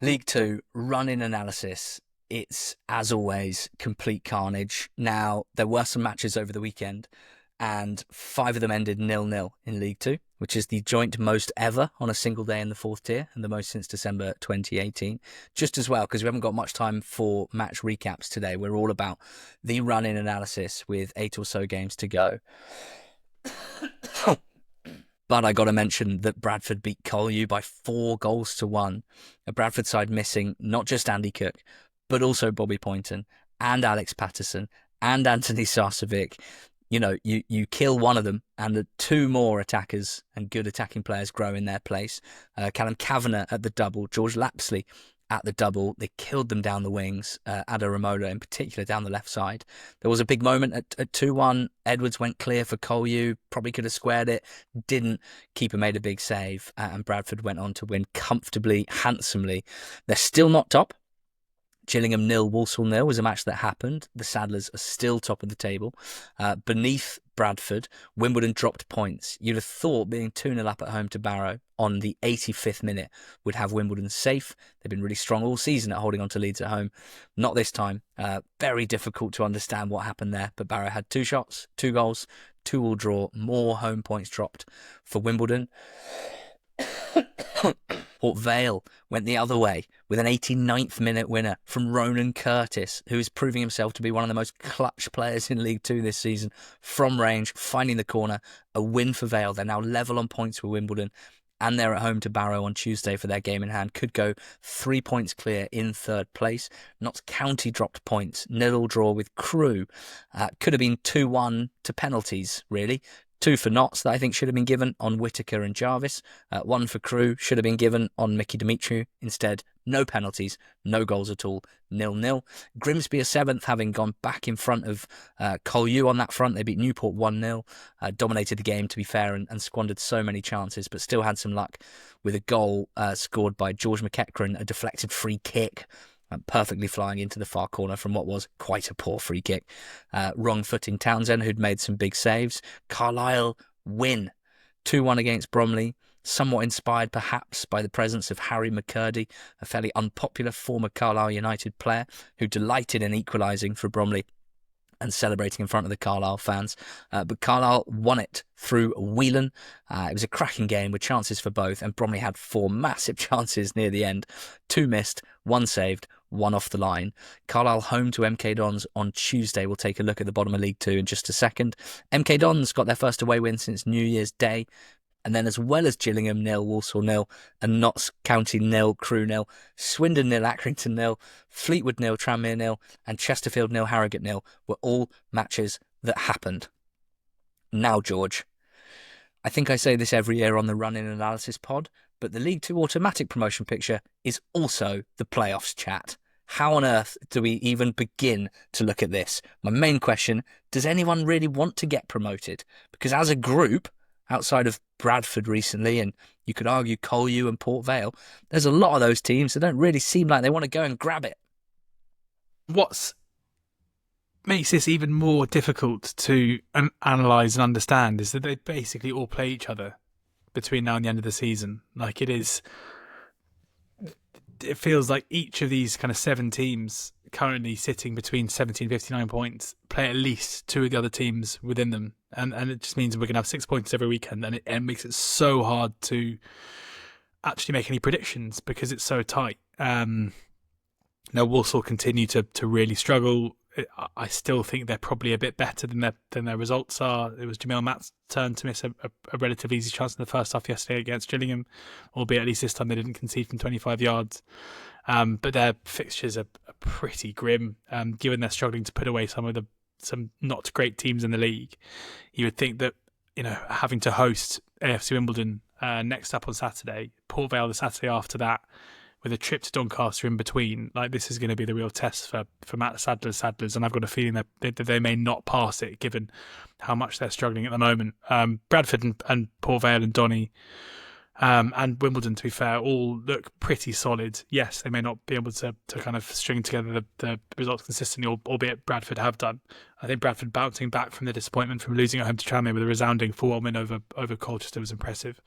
League Two, run-in analysis. It's, as always, complete carnage. Now, there were some matches over the weekend, and 5 of them ended 0-0 in League Two, which is the joint most ever on a single day in the 4th tier, and the most since December 2018. Just as well, because we haven't got much time for match recaps today. We're all about the run-in analysis with 8 or so games to go. But I got to mention that Bradford beat Colchester by 4-1. A Bradford side missing not just Andy Cook, but also Bobby Poynton and Alex Patterson and Anthony Sarcevic. You know, you kill one of them and the 2 more attackers and good attacking players grow in their place. Callum Kavanagh at the double, George Lapsley at the double. They killed them down the wings, Ada Ramola in particular down the left side. There was a big moment at 2-1. Edwards went clear for Colchester, probably could have squared it, didn't. Keeper made a big save, and Bradford went on to win comfortably, handsomely. They're still not top. Gillingham 0, Walsall 0 was a match that happened. The Saddlers are still top of the table. Beneath Bradford, Wimbledon dropped points. You'd have thought being 2-0 up at home to Barrow on the 85th minute would have Wimbledon safe. They've been really strong all season at holding on to leads at home. Not this time. Very difficult to understand what happened there, but Barrow had 2 shots, 2 goals, 2-2 draw, more home points dropped for Wimbledon. Port Vale went the other way with an 89th minute winner from Ronan Curtis, who is proving himself to be one of the most clutch players in League Two this season. From range, finding the corner, a win for Vale. They're now level on points with Wimbledon, and they're at home to Barrow on Tuesday for their game in hand. Could go 3 points clear in 3rd place. Notts County dropped points, 0-0 draw with Crewe. Could have been 2-1 to penalties, really. 2 for Notts that I think should have been given on Whittaker and Jarvis. 1 for Crewe should have been given on Mickey Dimitriou. Instead, no penalties, no goals at all, 0-0. Grimsby are 7th, having gone back in front of Colchester on that front. They beat Newport 1-0, dominated the game, to be fair, and squandered so many chances, but still had some luck with a goal scored by George McEachran, a deflected free kick. Perfectly flying into the far corner from what was quite a poor free kick. Wrong footing Townsend, who'd made some big saves. Carlisle win 2-1 against Bromley, somewhat inspired perhaps by the presence of Harry McCurdy, a fairly unpopular former Carlisle United player who delighted in equalising for Bromley and celebrating in front of the Carlisle fans. But Carlisle won it through Whelan. It was a cracking game with chances for both, and Bromley had 4 massive chances near the end. 2 missed, 1 saved, 1 off the line. Carlisle home to MK Dons on Tuesday. We'll take a look at the bottom of League Two in just a second. MK Dons got their first away win since New Year's Day. And then as well as Gillingham 0, Walsall 0, and Notts County 0, Crewe 0, Swindon 0, Accrington 0, Fleetwood 0, Tranmere 0, and Chesterfield 0, Harrogate 0 were all matches that happened. Now, George, I think I say this every year on the Run-In Analysis pod, but the League Two automatic promotion picture is also the playoffs chat. How on earth do we even begin to look at this? My main question, does anyone really want to get promoted? Because as a group, outside of Bradford recently, and you could argue Colchester and Port Vale, there's a lot of those teams that don't really seem like they want to go and grab it. What makes this even more difficult to analyse and understand is that they basically all play each other between now and the end of the season. Like it feels like each of these kind of 7 teams currently sitting between 70 and 59 points play at least 2 of the other teams within them. And it just means we're going to have 6 points every weekend. And it makes it so hard to actually make any predictions because it's so tight. Now, Walsall continue to really struggle. I still think they're probably a bit better than their results are. It was Jamil Matt's turn to miss a relatively easy chance in the first half yesterday against Gillingham, albeit at least this time they didn't concede from 25 yards. But their fixtures are pretty grim, given they're struggling to put away some not great teams in the league. You would think that, having to host AFC Wimbledon next up on Saturday, Port Vale the Saturday after that, with a trip to Doncaster in between, like this is going to be the real test for Matt Sadler's, and I've got a feeling that they may not pass it given how much they're struggling at the moment. Bradford and Port Vale and Donny and Wimbledon, to be fair, all look pretty solid. Yes, they may not be able to kind of string together the results consistently, albeit Bradford have done. I think Bradford bouncing back from the disappointment from losing at home to Tranmere with a resounding 4-1 win over Colchester was impressive.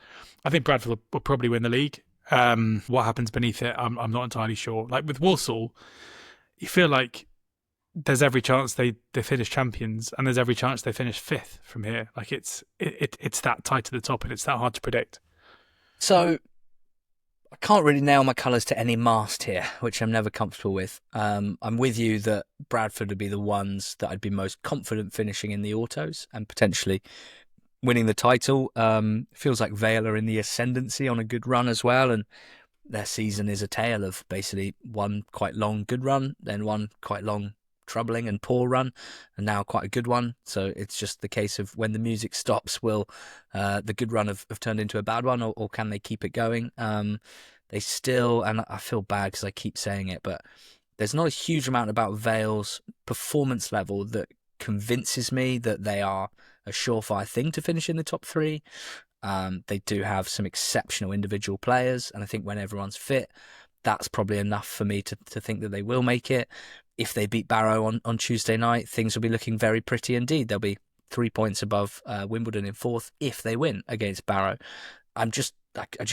I think Bradford will probably win the league. What happens beneath it, I'm not entirely sure. Like with Walsall, you feel like there's every chance they finish champions, and there's every chance they finish fifth from here. Like it's that tight to the top, and it's that hard to predict. So I can't really nail my colours to any mast here, which I'm never comfortable with. I'm with you that Bradford would be the ones that I'd be most confident finishing in the autos and potentially winning the title. Feels like Vale are in the ascendancy on a good run as well, and their season is a tale of basically one quite long good run, then one quite long troubling and poor run, and now quite a good one. So it's just the case of when the music stops, will the good run have turned into a bad one, or can they keep it going? They still, and I feel bad because I keep saying it, but there's not a huge amount about Vale's performance level that convinces me that they are a surefire thing to finish in the top three. They do have some exceptional individual players, and I think when everyone's fit, that's probably enough for me to think that they will make it. If they beat Barrow on Tuesday night, things will be looking very pretty indeed. They'll be 3 points above Wimbledon in fourth if they win against Barrow. I just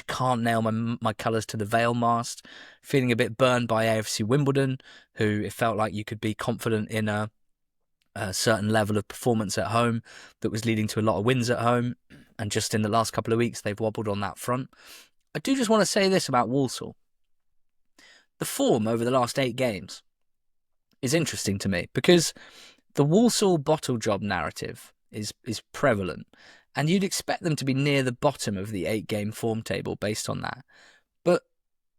can't nail my colours to the Vale mast. Feeling a bit burned by AFC Wimbledon, who it felt like you could be confident in a certain level of performance at home that was leading to a lot of wins at home. And just in the last couple of weeks, they've wobbled on that front. I do just want to say this about Walsall. The form over the last 8 games is interesting to me because the Walsall bottle job narrative is prevalent, and you'd expect them to be near the bottom of the 8-game form table based on that. But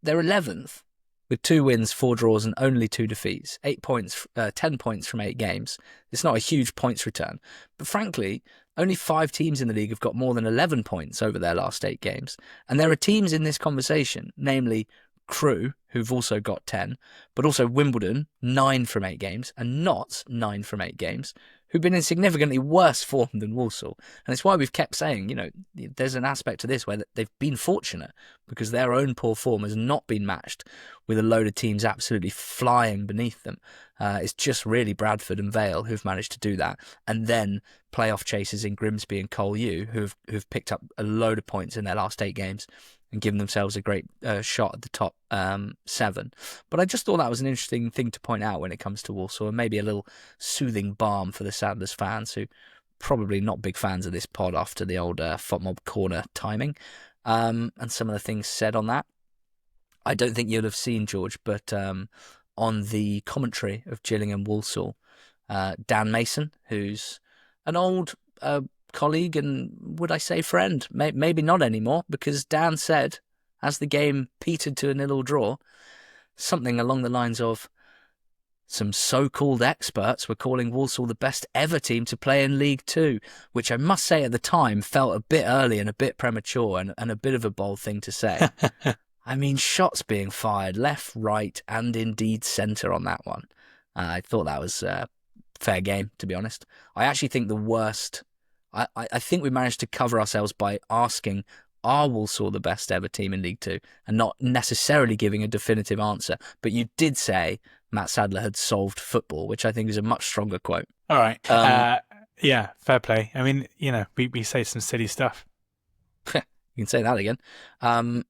they're 11th with 2 wins, 4 draws, and only 2 defeats. 10 points from 8 games. It's not a huge points return, but frankly, only 5 teams in the league have got more than 11 points over their last 8 games, and there are teams in this conversation, namely Crewe, who've also got 10, but also Wimbledon, 9 from 8 games, and Notts, 9 from 8 games, who've been in significantly worse form than Walsall. And it's why we've kept saying, there's an aspect to this where they've been fortunate because their own poor form has not been matched with a load of teams absolutely flying beneath them. It's just really Bradford and Vale who've managed to do that. And then playoff chasers in Grimsby and Colchester who've picked up a load of points in their last 8 games and given themselves a great shot at the top 7. But I just thought that was an interesting thing to point out when it comes to Walsall, and maybe a little soothing balm for the Sanders fans who probably not big fans of this pod after the old FOTMob corner timing and some of the things said on that. I don't think you'll have seen, George, but on the commentary of Gillingham Walsall, Dan Mason, who's an old colleague and, would I say, friend? Maybe not anymore, because Dan said, as the game petered to a 0-0 draw, something along the lines of, some so-called experts were calling Walsall the best ever team to play in League Two, which I must say at the time felt a bit early and a bit premature and a bit of a bold thing to say. I mean, shots being fired left, right, and indeed centre on that one. I thought that was fair game, to be honest. I actually think the worst... I think we managed to cover ourselves by asking, are Walsall the best ever team in League Two? And not necessarily giving a definitive answer. But you did say Matt Sadler had solved football, which I think is a much stronger quote. All right. Yeah, fair play. I mean, we say some silly stuff. You can say that again. I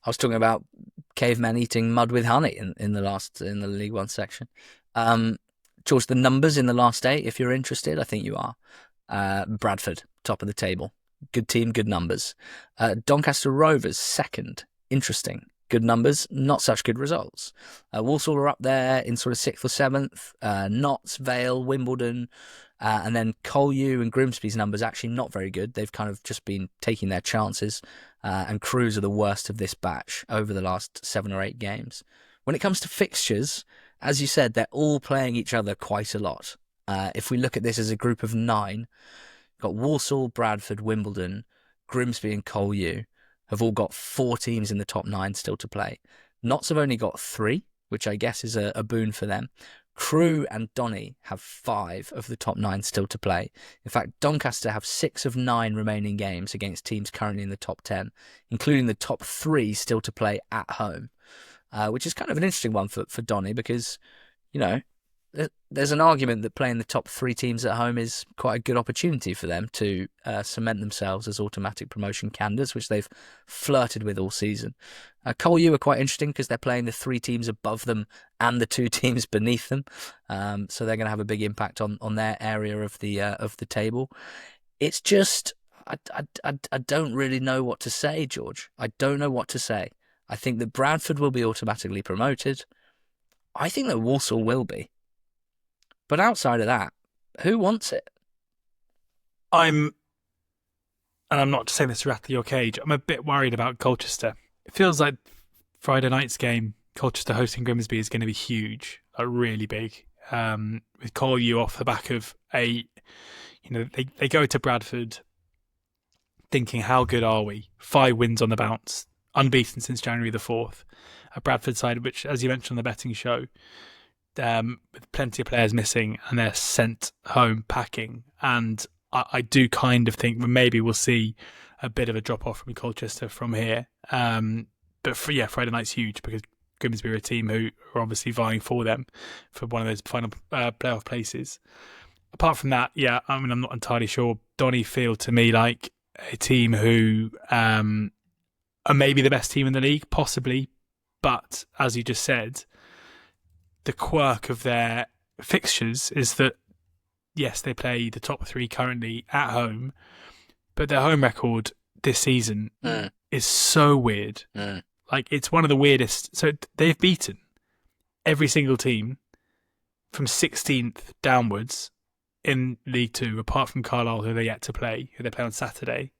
was talking about cavemen eating mud with honey in the League One section. George, the numbers in the last 8, if you're interested, I think you are. Bradford, top of the table. Good team, good numbers. Doncaster Rovers, second. Interesting. Good numbers, not such good results. Walsall are up there in sort of 6th or 7th. Notts, Vale, Wimbledon, and then Colchester and Grimsby's numbers actually not very good. They've kind of just been taking their chances, and Crews are the worst of this batch over the last 7 or 8 games. When it comes to fixtures, as you said, they're all playing each other quite a lot. If we look at this as a group of 9, got Walsall, Bradford, Wimbledon, Grimsby and Colchester have all got 4 teams in the top 9 still to play. Notts have only got 3, which I guess is a boon for them. Crewe and Donny have 5 of the top 9 still to play. In fact, Doncaster have 6 of 9 remaining games against teams currently in the top 10, including the top 3 still to play at home, which is kind of an interesting one for Donny because, there's an argument that playing the top three teams at home is quite a good opportunity for them to cement themselves as automatic promotion candidates, which they've flirted with all season. Col U are quite interesting because they're playing the three teams above them and the two teams beneath them, so they're going to have a big impact on their area of the table. It's just I don't really know what to say, George. I don't know what to say. I think that Bradford will be automatically promoted. I think that Walsall will be. But outside of that, who wants it? And I'm not saying this to rattle your cage, I'm a bit worried about Colchester. It feels like Friday night's game, Colchester hosting Grimsby, is going to be huge, like really big. With Col U off the back of they go to Bradford thinking, how good are we? 5 wins on the bounce, unbeaten since January the 4th. A Bradford side, which, as you mentioned on the betting show, with plenty of players missing, and they're sent home packing. And I do kind of think maybe we'll see a bit of a drop-off from Colchester from here. But Friday night's huge because Grimsby are a team who are obviously vying for them for one of those final playoff places. Apart from that, I'm not entirely sure. Donny feel to me like a team who are maybe the best team in the league, possibly. But as you just said, the quirk of their fixtures is that, yes, they play the top 3 currently at home, but their home record this season is so weird. Like, it's one of the weirdest. So they've beaten every single team from 16th downwards in League 2, apart from Carlisle, who they're yet to play, who they play on Saturday.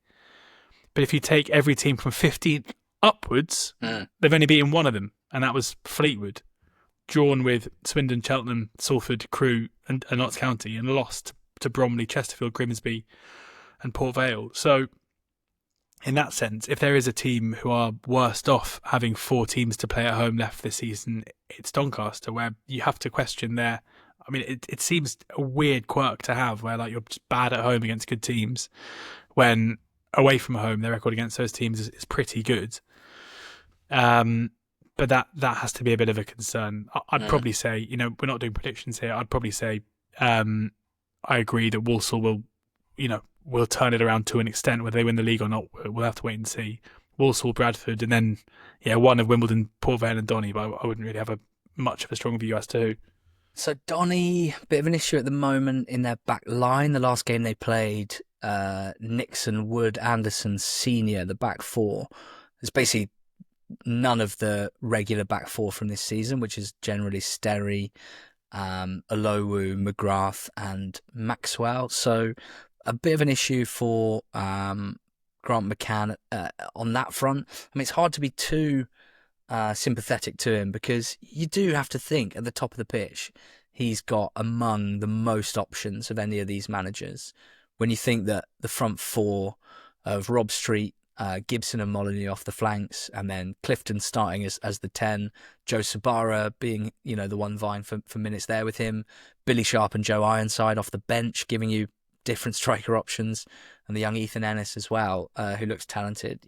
But if you take every team from 15th upwards, they've only beaten one of them, and that was Fleetwood, drawn with Swindon, Cheltenham, Salford, Crewe and Notts County, and lost to Bromley, Chesterfield, Grimsby and Port Vale. So in that sense, if there is a team who are worst off having 4 teams to play at home left this season, it's Doncaster, where you have to question their... I mean, it seems a weird quirk to have, where like you're just bad at home against good teams, when away from home their record against those teams is pretty good. But that has to be a bit of a concern. I'd probably say, we're not doing predictions here. I'd probably say I agree that Walsall will turn it around to an extent. Whether they win the league or not, we'll have to wait and see. Walsall, Bradford, and then one of Wimbledon, Port Vale and Donny, but I wouldn't really have much of a strong view as to who. So Donny, bit of an issue at the moment in their back line. The last game they played, Nixon, Wood, Anderson, Senior, the back 4. It's basically none of the regular back 4 from this season, which is generally Sterry, Alowu, McGrath and Maxwell. So a bit of an issue for Grant McCann on that front. I mean, it's hard to be too sympathetic to him, because you do have to think at the top of the pitch he's got among the most options of any of these managers. When you think that the front 4 of Rob Street, Gibson and Molyneux off the flanks, and then Clifton starting as the 10, Joe Sabara being the one vying for minutes there with him, Billy Sharp and Joe Ironside off the bench giving you different striker options, and the young Ethan Ennis as well, who looks talented.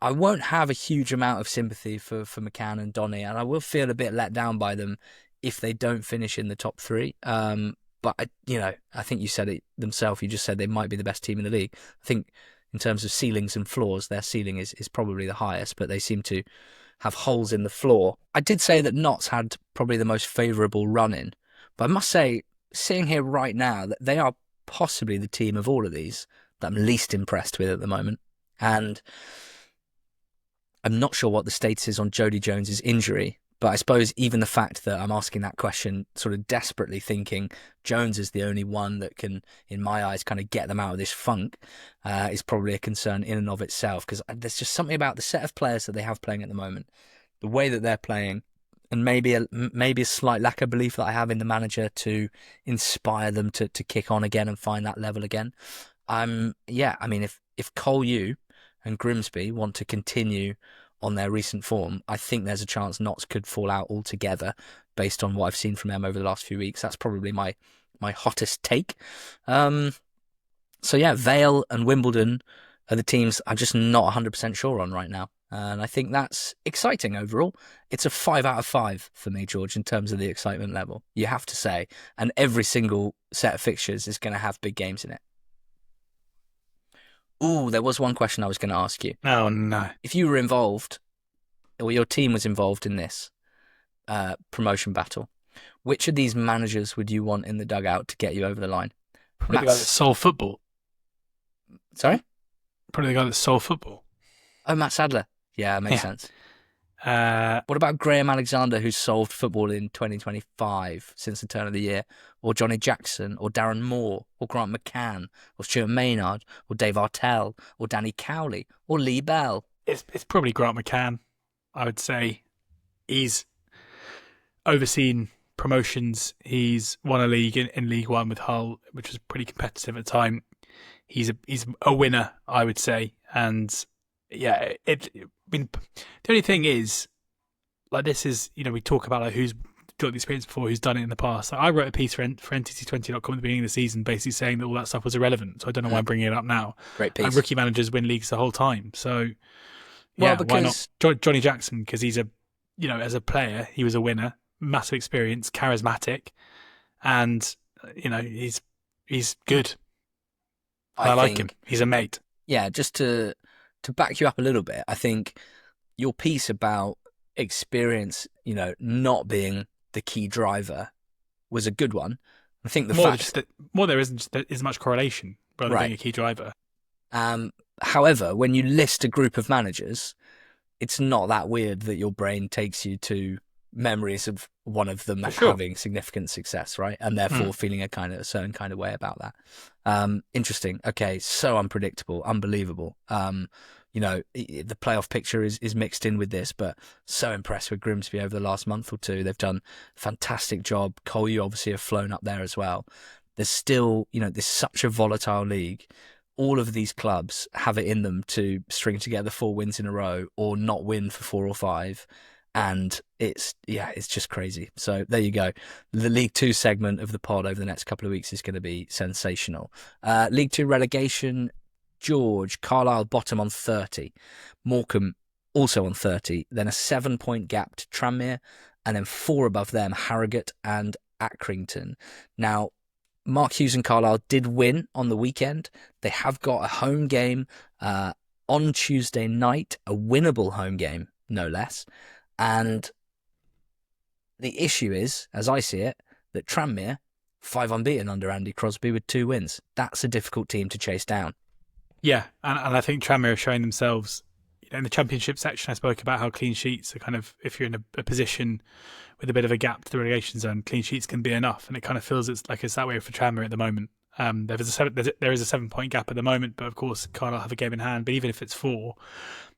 I won't have a huge amount of sympathy for McCann and Donny, and I will feel a bit let down by them if they don't finish in the top 3. But I think you said it themselves. You just said they might be the best team in the league. I think in terms of ceilings and floors, their ceiling is probably the highest, but they seem to have holes in the floor. I did say that Notts had probably the most favourable run-in, but I must say, sitting here right now, that they are possibly the team of all of these that I'm least impressed with at the moment. And I'm not sure what the status is on Jody Jones's injury, but I suppose even the fact that I'm asking that question, sort of desperately thinking Jones is the only one that can, in my eyes, kind of get them out of this funk, is probably a concern in and of itself, because there's just something about the set of players that they have playing at the moment, the way that they're playing, and maybe a slight lack of belief that I have in the manager to inspire them to kick on again and find that level again. I mean, if Col U and Grimsby want to continue on their recent form, I think there's a chance Notts could fall out altogether based on what I've seen from them over the last few weeks. That's probably my hottest take. Vale and Wimbledon are the teams I'm just not 100% sure on right now. And I think that's exciting overall. It's a 5 out of 5 for me, George, in terms of the excitement level, you have to say. And every single set of fixtures is going to have big games in it. Ooh, there was one question I was going to ask you. Oh, no. If you were involved, or your team was involved in this promotion battle, which of these managers would you want in the dugout to get you over the line? Probably the guy that sold football. Sorry? Probably the guy that sold football. Oh, Matt Sadler. Yeah, makes sense. What about Graham Alexander, who's solved football in 2025 since the turn of the year? Or Johnny Jackson, or Darren Moore, or Grant McCann, or Stuart Maynard, or Dave Artell, or Danny Cowley, or Lee Bell? It's probably Grant McCann, I would say. He's overseen promotions. He's won a league in League One with Hull, which was pretty competitive at the time. He's a winner, I would say. And yeah, the only thing is, like, this is, we talk about like who's got the experience before, who's done it in the past. Like, I wrote a piece for NTT20.com at the beginning of the season, basically saying that all that stuff was irrelevant. So I don't know why I'm bringing it up now. Great piece. And rookie managers win leagues the whole time. So yeah, why not Johnny Jackson? Because he's as a player, he was a winner, massive experience, charismatic, and he's good. I like him. He's a mate. Yeah, just to back you up a little bit, I think your piece about experience, not being the key driver was a good one. I think there isn't as much correlation rather than being a key driver. However, when you list a group of managers, it's not that weird that your brain takes you to memories of one of them having significant success, right? And therefore feeling a certain kind of way about that. Interesting. Okay, so unpredictable, unbelievable. The playoff picture is mixed in with this, but so impressed with Grimsby over the last month or two. They've done a fantastic job. Cole, you obviously have flown up there as well. There's still, there's such a volatile league. All of these clubs have it in them to string together 4 wins in a row or not win for 4 or 5. And it's just crazy. So there you go. The League 2 segment of the pod over the next couple of weeks is going to be sensational. League 2 relegation, George, Carlisle bottom on 30. Morecambe also on 30. Then a 7-point gap to Tranmere. And then 4 above them, Harrogate and Accrington. Now, Mark Hughes and Carlisle did win on the weekend. They have got a home game on Tuesday night, a winnable home game, no less. And the issue is, as I see it, that Tranmere, 5 unbeaten under Andy Crosby with 2 wins. That's a difficult team to chase down. Yeah, and I think Tranmere are showing themselves. In the championship section, I spoke about how clean sheets are kind of, if you're in a position with a bit of a gap to the relegation zone, clean sheets can be enough. And it kind of feels it's that way for Tranmere at the moment. There is a 7-point gap at the moment, but of course, Carlisle have a game in hand. But even if it's 4,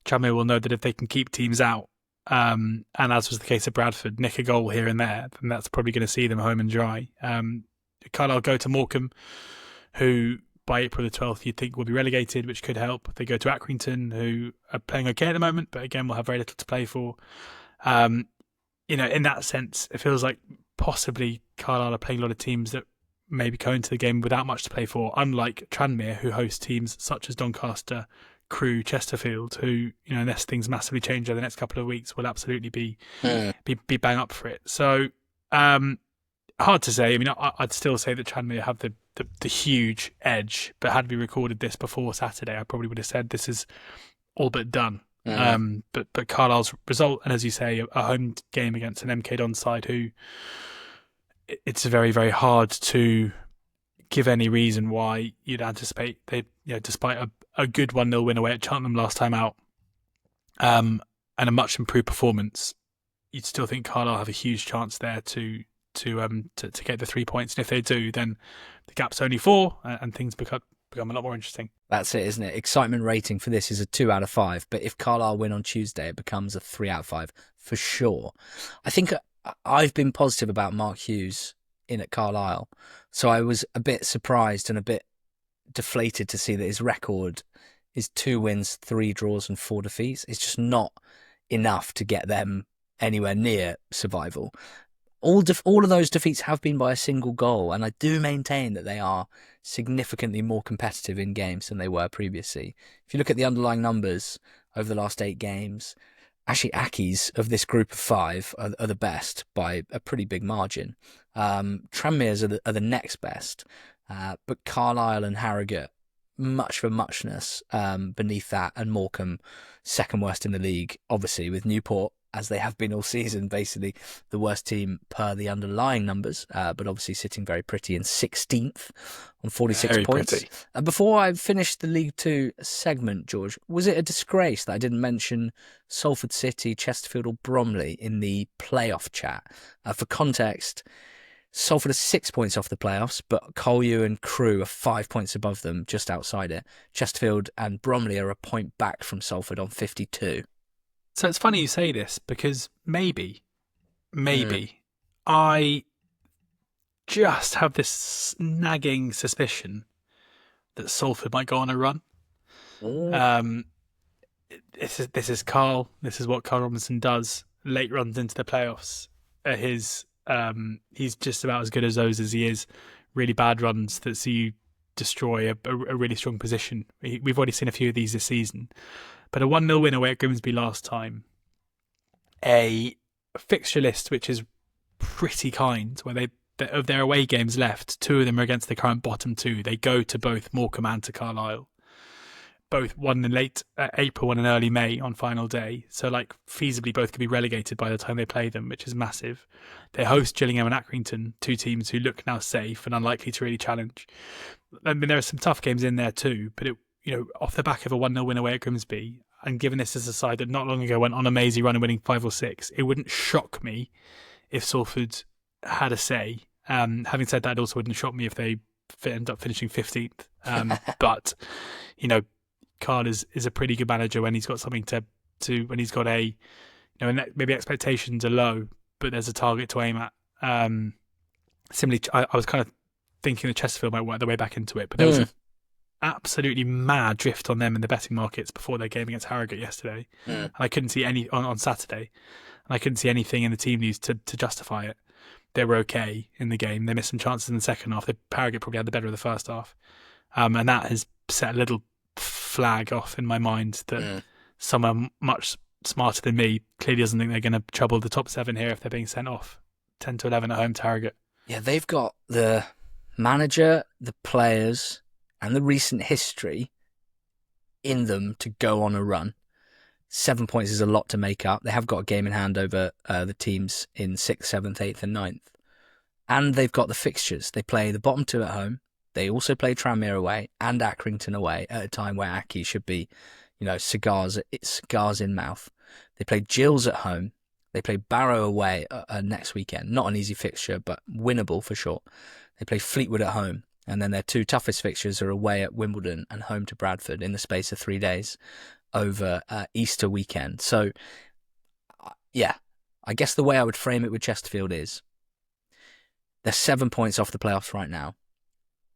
Tranmere will know that if they can keep teams out, and as was the case at Bradford, nick a goal here and there, then that's probably going to see them home and dry. Carlisle go to Morecambe, who by April the 12th you'd think will be relegated, which could help. They go to Accrington, who are playing okay at the moment, but again will have very little to play for. In that sense, it feels like possibly Carlisle are playing a lot of teams that maybe go into the game without much to play for, unlike Tranmere, who host teams such as Doncaster, Crewe, Chesterfield, who, unless things massively change over the next couple of weeks, will absolutely be bang up for it. So hard to say. I mean, I'd still say that Tranmere have the huge edge, but had we recorded this before Saturday, I probably would have said this is all but done. But Carlisle's result, and as you say, a home game against an MK Don side who it's very, very hard to give any reason why you'd anticipate they, despite a good 1-0 win away at Cheltenham last time out, and a much improved performance, you'd still think Carlisle have a huge chance there to get the 3 points. And if they do, then the gap's only 4, and things become a lot more interesting. That's it, isn't it? Excitement rating for this is a 2 out of 5, but if Carlisle win on Tuesday, it becomes a 3 out of 5 for sure. I think I've been positive about Mark Hughes in at Carlisle, so I was a bit surprised and a bit deflated to see that his record is 2 wins, 3 draws and 4 defeats. It's just not enough to get them anywhere near survival. All of those defeats have been by a single goal, and I do maintain that they are significantly more competitive in games than they were previously. If you look at the underlying numbers over the last 8 games. Actually, Aki's of this group of 5 are the best by a pretty big margin. Tranmere's are the next best, but Carlisle and Harrogate, much for muchness beneath that, and Morecambe, second worst in the league, obviously, with Newport, as they have been all season, basically the worst team per the underlying numbers, but obviously sitting very pretty in 16th on 46 Very points. pretty. Before I finished the League Two segment, George, was it a disgrace that I didn't mention Salford City, Chesterfield or Bromley in the playoff chat? For context, Salford are 6 points off the playoffs, but Collier and Crewe are 5 points above them, just outside it. Chesterfield and Bromley are a point back from Salford on 52. So it's funny you say this, because maybe, I just have this nagging suspicion that Salford might go on a run. This is Carl. This is what Carl Robinson does. Late runs into the playoffs. He's just about as good as those as he is really bad runs that see you destroy a really strong position. We've already seen a few of these this season. But a 1-0 win away at Grimsby last time. A fixture list which is pretty kind, where of their away games left, 2 of them are against the current bottom 2. They go to both Morecambe and to Carlisle. Both one in late April, one in early May on final day. So, feasibly both could be relegated by the time they play them, which is massive. They host Gillingham and Accrington, 2 teams who look now safe and unlikely to really challenge. I mean, there are some tough games in there too, but off the back of a 1-0 win away at Grimsby, and given this as a side that not long ago went on a mazy run and winning 5 or 6, it wouldn't shock me if Salford had a say. Having said that, it also wouldn't shock me if they end up finishing 15th. But, Carl is a pretty good manager when he's got something to when he's got maybe expectations are low, but there's a target to aim at. Similarly, I was kind of thinking that Chesterfield might work their way back into it, but there was an absolutely mad drift on them in the betting markets before their game against Harrogate yesterday. And I couldn't see any on Saturday, and I couldn't see anything in the team news to justify it. They were okay in the game. They missed some chances in the second half. Harrogate probably had the better of the first half, and that has set a little flag off in my mind that someone much smarter than me clearly doesn't think they're going to trouble the top 7 here if they're being sent off 10 to 11 at home to Harrogate. Yeah, they've got the manager, the players, and the recent history in them to go on a run. 7 points is a lot to make up. They have got a game in hand over the teams in 6th, 7th, 8th and 9th. And they've got the fixtures. They play the bottom 2 at home. They also play Tranmere away and Accrington away at a time where Aki should be, cigars in mouth. They play Gills at home. They play Barrow away next weekend. Not an easy fixture, but winnable for sure. They play Fleetwood at home. And then their 2 toughest fixtures are away at Wimbledon and home to Bradford in the space of 3 days over Easter weekend. So, yeah, I guess the way I would frame it with Chesterfield is they're 7 points off the playoffs right now.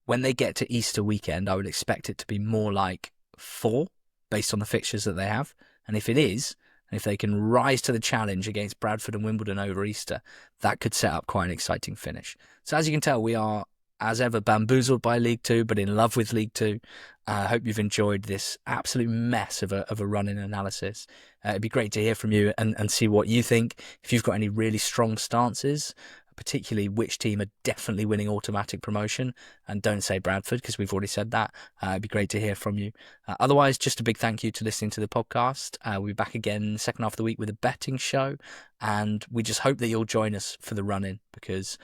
When they get to Easter weekend, I would expect it to be more like 4 based on the fixtures that they have. And if it is, and if they can rise to the challenge against Bradford and Wimbledon over Easter, that could set up quite an exciting finish. So as you can tell, we are, as ever, bamboozled by League Two, but in love with League Two. I hope you've enjoyed this absolute mess of a run-in analysis. It'd be great to hear from you and see what you think. If you've got any really strong stances, particularly which team are definitely winning automatic promotion, and don't say Bradford because we've already said that. It'd be great to hear from you. Otherwise, just a big thank you to listening to the podcast. We'll be back again second half of the week with a betting show, and we just hope that you'll join us for the run-in because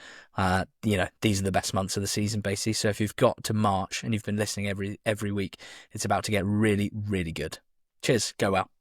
these are the best months of the season basically. So if you've got to March and you've been listening every week, it's about to get really, really good. Cheers, go well.